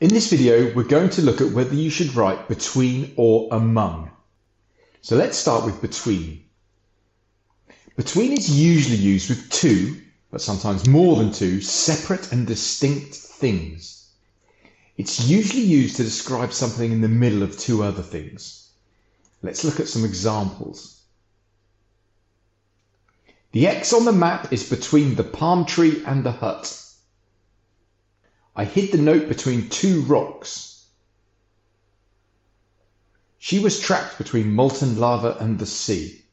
In this video, we're going to look at whether you should write between or among. So let's start with between. Between is usually used with two, but sometimes more than two, separate and distinct things. It's usually used to describe something in the middle of two other things. Let's look at some examples. The X on the map is between the palm tree and the hut. I hid the note between two rocks. She was trapped between molten lava and the sea.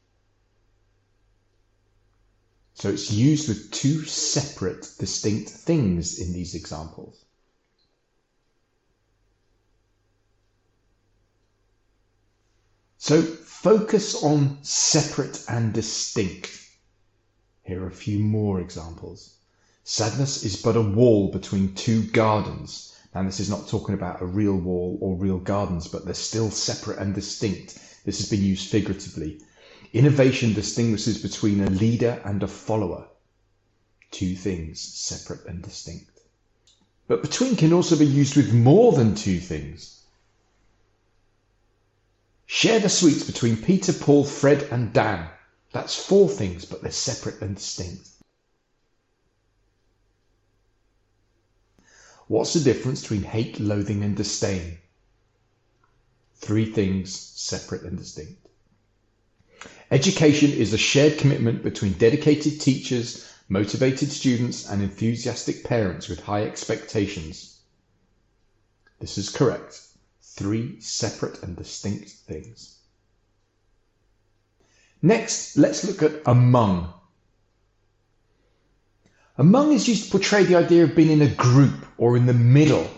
So it's used with two separate, distinct things in these examples. So focus on separate and distinct. Here are a few more examples. Sadness is but a wall between two gardens. Now this is not talking about a real wall or real gardens, but they're still separate and distinct. This has been used figuratively. Innovation distinguishes between a leader and a follower. Two things, separate and distinct. But between can also be used with more than two things. Share the sweets between Peter, Paul, Fred and Dan. That's four things, but they're separate and distinct. What's the difference between hate, loathing and disdain? Three things, separate and distinct. Education is a shared commitment between dedicated teachers, motivated students and enthusiastic parents with high expectations. This is correct. Three separate and distinct things. Next, let's look at among. Among is used to portray the idea of being in a group or in the middle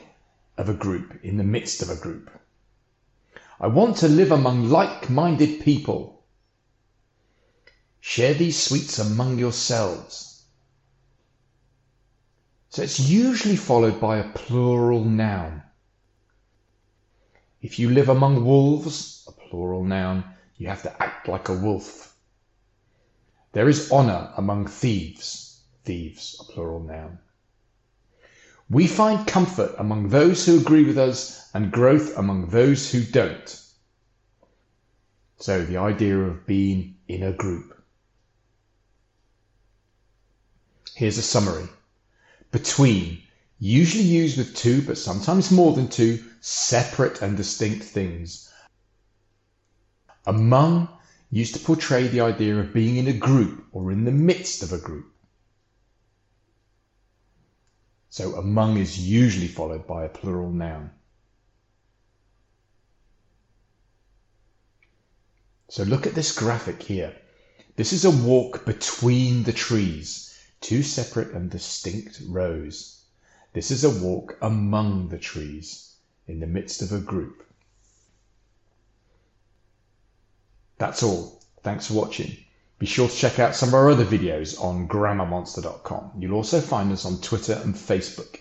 of a group, in the midst of a group. I want to live among like-minded people. Share these sweets among yourselves. So it's usually followed by a plural noun. If you live among wolves, a plural noun, you have to act like a wolf. There is honor among thieves. Thieves, a plural noun. We find comfort among those who agree with us and growth among those who don't. So the idea of being in a group. Here's a summary. Between, usually used with two, but sometimes more than two, separate and distinct things. Among, used to portray the idea of being in a group or in the midst of a group. So among is usually followed by a plural noun. So look at this graphic here. This is a walk between the trees, two separate and distinct rows. This is a walk among the trees, in the midst of a group. That's all. Thanks for watching. Be sure to check out some of our other videos on grammarmonster.com. You'll also find us on Twitter and Facebook.